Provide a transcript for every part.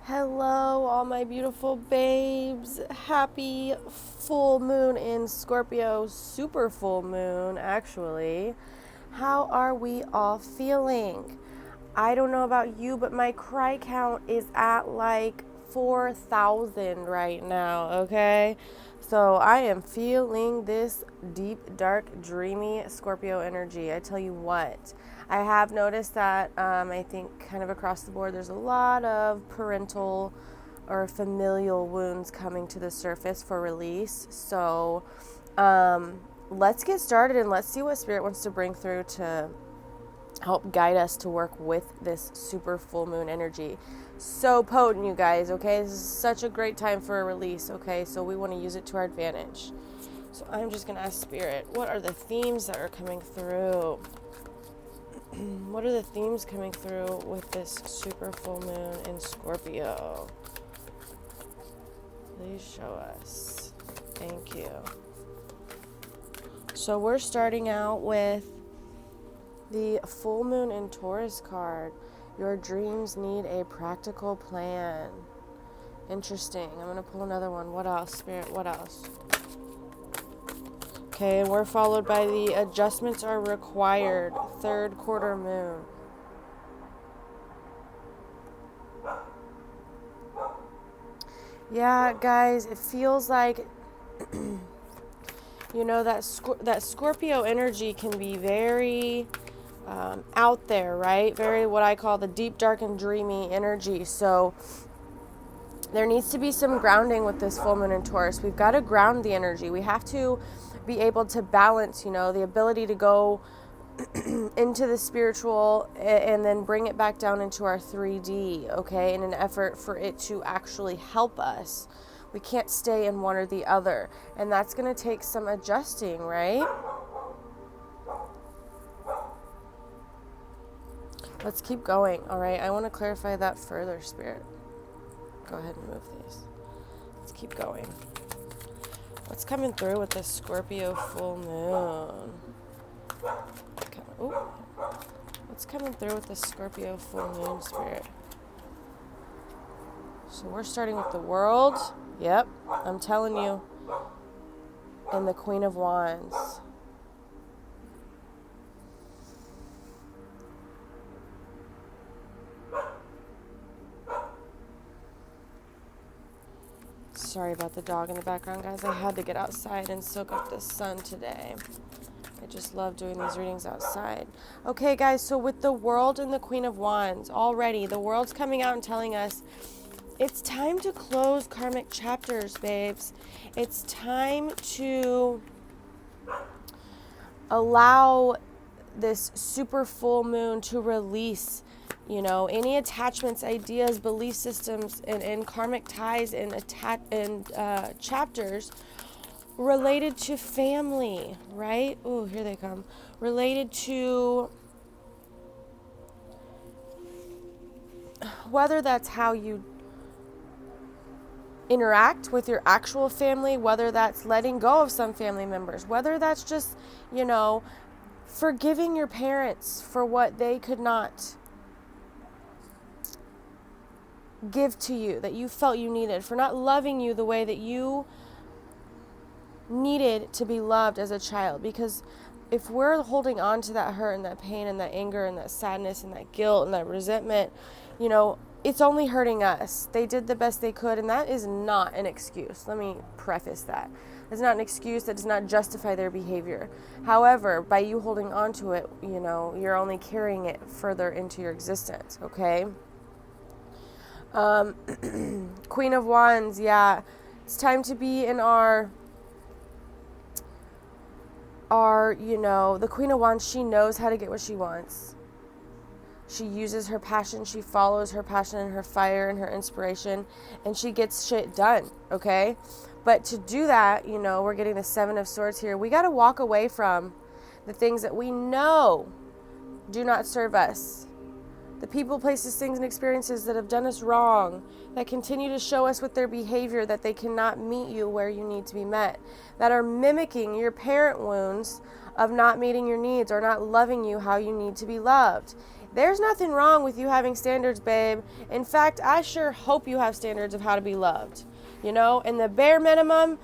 Hello, all my beautiful babes. Happy full moon in Scorpio, super full moon, actually. How are we all feeling? I don't know about you, but my cry count is at like 4,000 right now, okay? So I am feeling this deep, dark, dreamy Scorpio energy. I tell you what, I have noticed that I think kind of across the board, there's a lot of parental or familial wounds coming to the surface for release. So let's get started and let's see what Spirit wants to bring through to help guide us to work with this super full moon energy. So potent, you guys, okay? This is such a great time for a release, okay? So we want to use it to our advantage. So I'm just going to ask Spirit, what are the themes that are coming through? What are the themes coming through with this super full moon in Scorpio? Please show us. Thank you. So we're starting out with the full moon in Taurus card. Your dreams need a practical plan. Interesting. I'm going to pull another one. What else, Spirit? What else? Okay, and we're followed by the adjustments are required. Third quarter moon. Yeah, guys, it feels like, you know, that Scorpio energy can be very out there, right? Very what I call the deep, dark, and dreamy energy. So there needs to be some grounding with this full moon in Taurus. We've got to ground the energy. We have to be able to balance, you know, the ability to go into the spiritual and then bring it back down into our 3D, okay, in an effort for it to actually help us. We can't stay in one or the other. And that's going to take some adjusting, right? Let's keep going, all right? I want to clarify that further, Spirit. Go ahead and move these. Let's keep going. What's coming through with this Scorpio full moon? What's coming through with this Scorpio full moon, Spirit? So we're starting with the World. Yep, I'm telling you. And the Queen of Wands. Sorry about the dog in the background, guys. I had to get outside and soak up the sun today. I just love doing these readings outside. Okay, guys, so with the World and the Queen of Wands, already the World's coming out and telling us it's time to close karmic chapters, babes. It's time to allow this super full moon to release, you know, any attachments, ideas, belief systems, and karmic ties and chapters related to family, right? Oh, here they come. Related to whether that's how you interact with your actual family, whether that's letting go of some family members, whether that's just, you know, forgiving your parents for what they could not give to you, that you felt you needed, for not loving you the way that you needed to be loved as a child. Because if we're holding on to that hurt and that pain and that anger and that sadness and that guilt and that resentment, you know, it's only hurting us. They did the best they could, and that is not an excuse. Let me preface that. It's not an excuse. That does not justify their behavior. However, by you holding on to it, you know, you're only carrying it further into your existence, okay? Queen of Wands, yeah. It's time to be in our, you know, the Queen of Wands, she knows how to get what she wants. She uses her passion, she follows her passion and her fire and her inspiration, and she gets shit done, okay? But to do that, you know, we're getting the Seven of Swords here. We got to walk away from the things that we know do not serve us. The people, places, things, and experiences that have done us wrong, that continue to show us with their behavior that they cannot meet you where you need to be met, that are mimicking your parent wounds of not meeting your needs or not loving you how you need to be loved. There's nothing wrong with you having standards, babe. In fact, I sure hope you have standards of how to be loved, and the bare minimum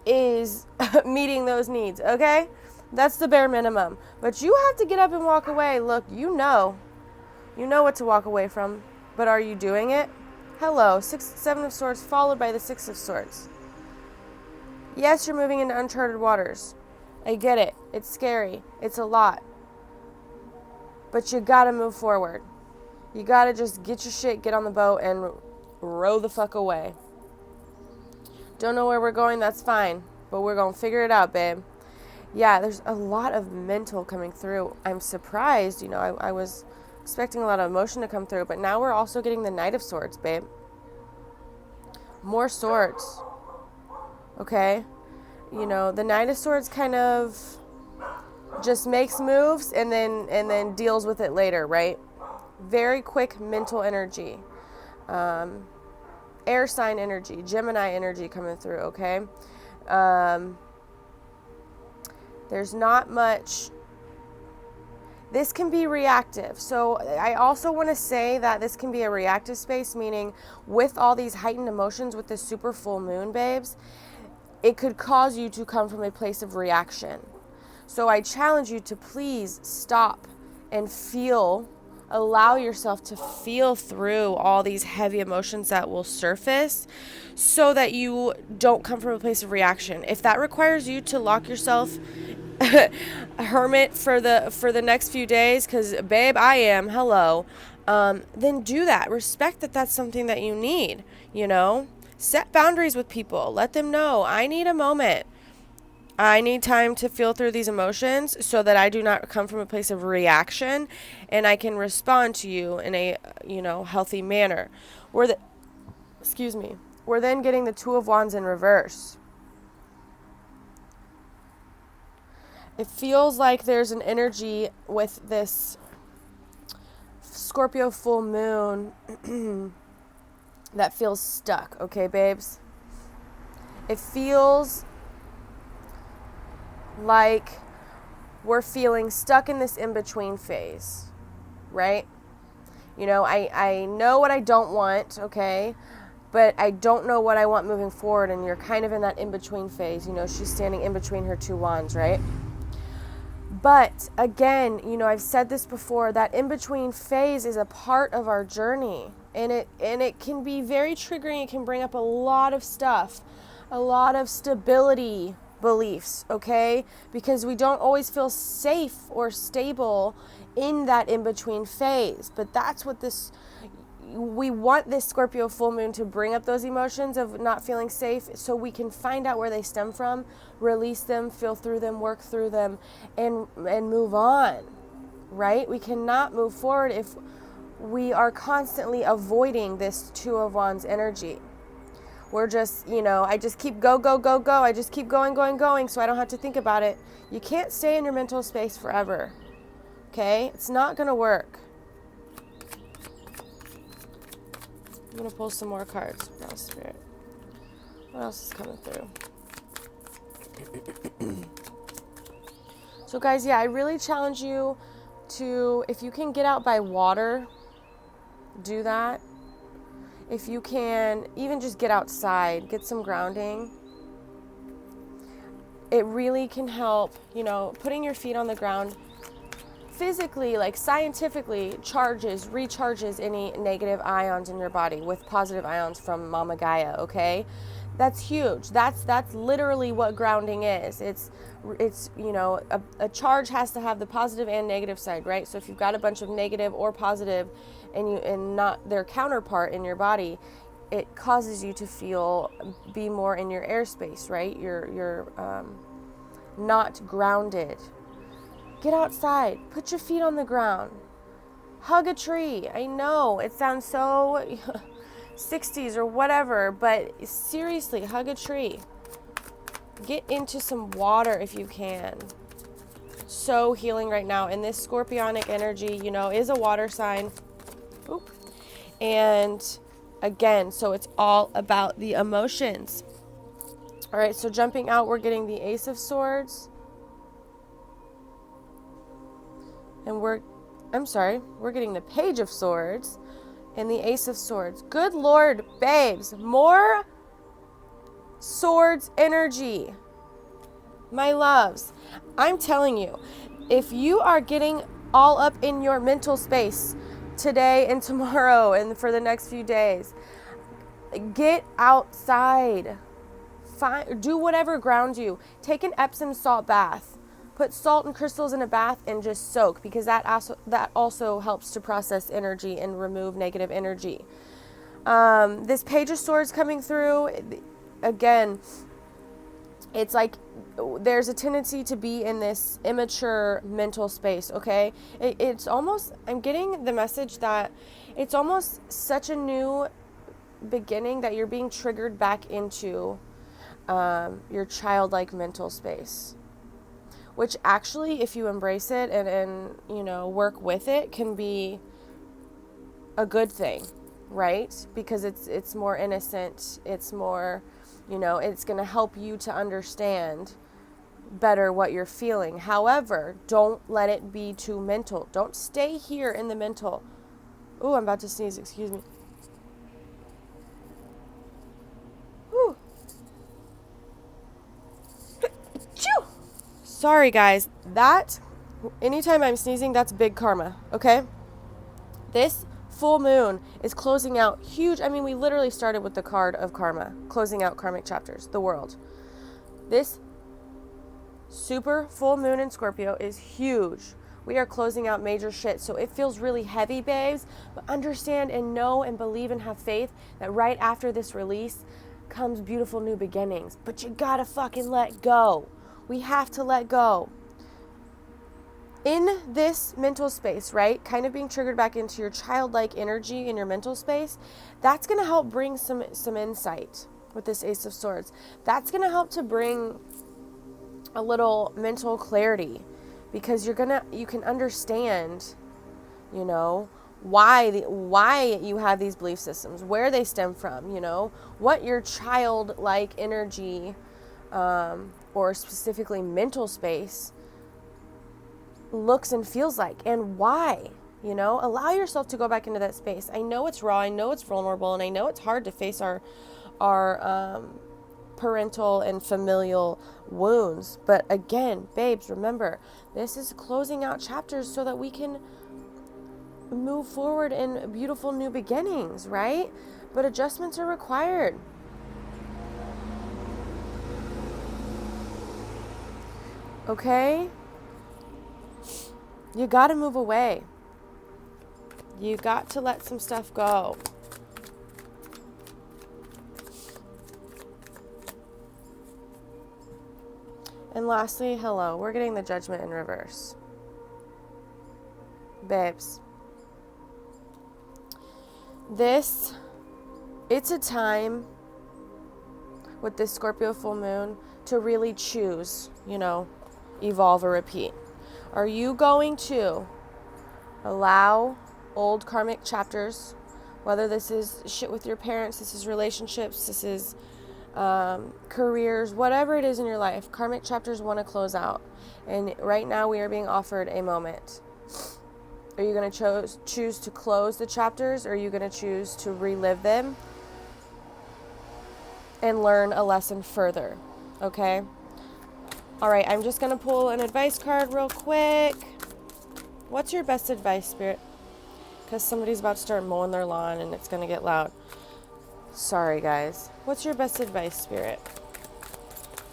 is meeting those needs, okay? That's the bare minimum. But you have to get up and walk away. Look, you know what to walk away from, but are you doing it? Hello, Seven of Swords followed by the Six of Swords. Yes, you're moving into uncharted waters. I get it. It's scary. It's a lot. But you gotta move forward. You gotta just get your shit, get on the boat, and row the fuck away. Don't know where we're going, that's fine. But we're gonna figure it out, babe. Yeah, there's a lot of mental coming through. I'm surprised, I was expecting a lot of emotion to come through, but now we're also getting the Knight of Swords, babe. More swords. Okay? The Knight of Swords kind of just makes moves and then deals with it later, right? Very quick mental energy. Air sign energy, Gemini energy coming through, okay? There's not much. This can be reactive. So I also want to say that this can be a reactive space, meaning with all these heightened emotions with this super full moon, babes, it could cause you to come from a place of reaction. So I challenge you to please stop and allow yourself to feel through all these heavy emotions that will surface so that you don't come from a place of reaction. If that requires you to lock yourself a hermit for the next few days, because babe, I am, hello, then do that. Respect that that's something that you need, Set boundaries with people. Let them know, I need a moment. I need time to feel through these emotions so that I do not come from a place of reaction and I can respond to you in a, healthy manner. We're then getting the Two of Wands in reverse. It feels like there's an energy with this Scorpio full moon that feels stuck, okay, babes? It feels like we're feeling stuck in this in-between phase, right? I know what I don't want, okay? But I don't know what I want moving forward, and you're kind of in that in-between phase. She's standing in between her two wands, right? But again, I've said this before, that in-between phase is a part of our journey. And it can be very triggering. It can bring up a lot of stuff, a lot of stability beliefs, okay? Because we don't always feel safe or stable in that in-between phase. But that's what we want this Scorpio full moon to bring up those emotions of not feeling safe so we can find out where they stem from, release them, feel through them, work through them, and move on, right? We cannot move forward if we are constantly avoiding this Two of Wands energy. We're just, I just keep go. I just keep going, so I don't have to think about it. You can't stay in your mental space forever, okay? It's not going to work. I'm going to pull some more cards now, Spirit. What else is coming through? So, guys, I really challenge you to, if you can get out by water, do that. If you can, even just get outside, get some grounding. It really can help, putting your feet on the ground physically, like scientifically, recharges any negative ions in your body with positive ions from Mama Gaia, okay? That's huge. That's literally what grounding is. It's a charge has to have the positive and negative side, right? So if you've got a bunch of negative or positive and not their counterpart in your body, it causes you to be more in your airspace, right? You're not grounded. Get outside. Put your feet on the ground. Hug a tree. I know it sounds so 60s or whatever, but seriously, hug a tree. Get into some water if you can. So healing right now. And this scorpionic energy, is a water sign. Oop. And again, so it's all about the emotions. All right, so jumping out, we're getting the Ace of Swords. And we're, I'm sorry, we're getting the Page of Swords and the Ace of Swords. Good Lord, babes, more swords energy. My loves, I'm telling you, if you are getting all up in your mental space today and tomorrow and for the next few days, get outside. Do whatever grounds you. Take an Epsom salt bath. Put salt and crystals in a bath and just soak, because that also helps to process energy and remove negative energy. This Page of Swords coming through, again, it's like there's a tendency to be in this immature mental space, okay? It's almost, I'm getting the message that it's almost such a new beginning that you're being triggered back into your childlike mental space, which actually, if you embrace it and work with it, can be a good thing, right? Because it's more innocent, it's more, it's going to help you to understand better what you're feeling. However, don't let it be too mental. Don't stay here in the mental. Ooh, I'm about to sneeze, excuse me. Ooh. Sorry guys, anytime I'm sneezing, that's big karma, okay? This full moon is closing out huge. I mean, we literally started with the card of karma, closing out karmic chapters, the world. This super full moon in Scorpio is huge. We are closing out major shit, so it feels really heavy, babes. But understand and know and believe and have faith that right after this release comes beautiful new beginnings. But you gotta fucking let go. We have to let go. In this mental space, right, kind of being triggered back into your childlike energy in your mental space, that's going to help bring some insight with this Ace of Swords. That's going to help to bring a little mental clarity, because you can understand, why you have these belief systems, where they stem from, what your childlike energy or specifically mental space looks and feels like, and why. Allow yourself to go back into that space. I know it's raw, I know it's vulnerable, and I know it's hard to face our parental and familial wounds. But again, babes, remember, this is closing out chapters so that we can move forward in beautiful new beginnings, right? But adjustments are required. Okay? You got to move away. You got to let some stuff go. And lastly, hello, we're getting the Judgment in reverse. Babes, it's a time with this Scorpio full moon to really choose, evolve or repeat. Are you going to allow old karmic chapters, whether this is shit with your parents, this is relationships, this is careers, whatever it is in your life, karmic chapters want to close out. And right now we are being offered a moment. Are you going to choose to close the chapters, or are you going to choose to relive them and learn a lesson further? Okay? All right, I'm just going to pull an advice card real quick. What's your best advice, Spirit? Because somebody's about to start mowing their lawn and it's going to get loud. Sorry, guys. What's your best advice, Spirit?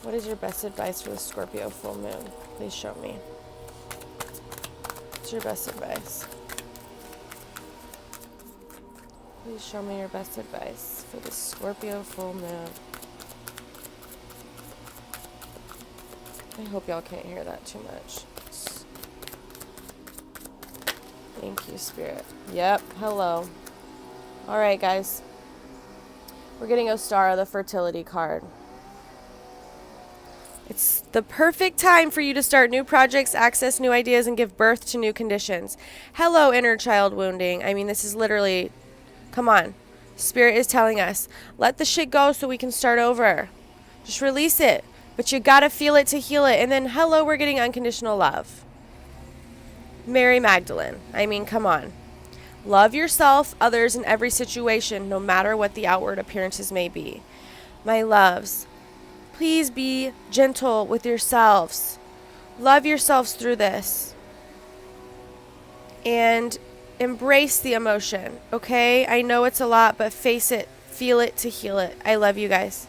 What is your best advice for the Scorpio full moon? Please show me. What's your best advice? Please show me your best advice for the Scorpio full moon. I hope y'all can't hear that too much. Thank you, Spirit. Yep, hello. All right, guys. We're getting Ostara, the fertility card. It's the perfect time for you to start new projects, access new ideas, and give birth to new conditions. Hello, inner child wounding. I mean, this is literally, come on. Spirit is telling us, let the shit go so we can start over. Just release it. But you gotta feel it to heal it. And then, hello, we're getting unconditional love. Mary Magdalene. I mean, come on. Love yourself, others, in every situation, no matter what the outward appearances may be. My loves, please be gentle with yourselves. Love yourselves through this. And embrace the emotion, okay? I know it's a lot, but face it, feel it to heal it. I love you guys.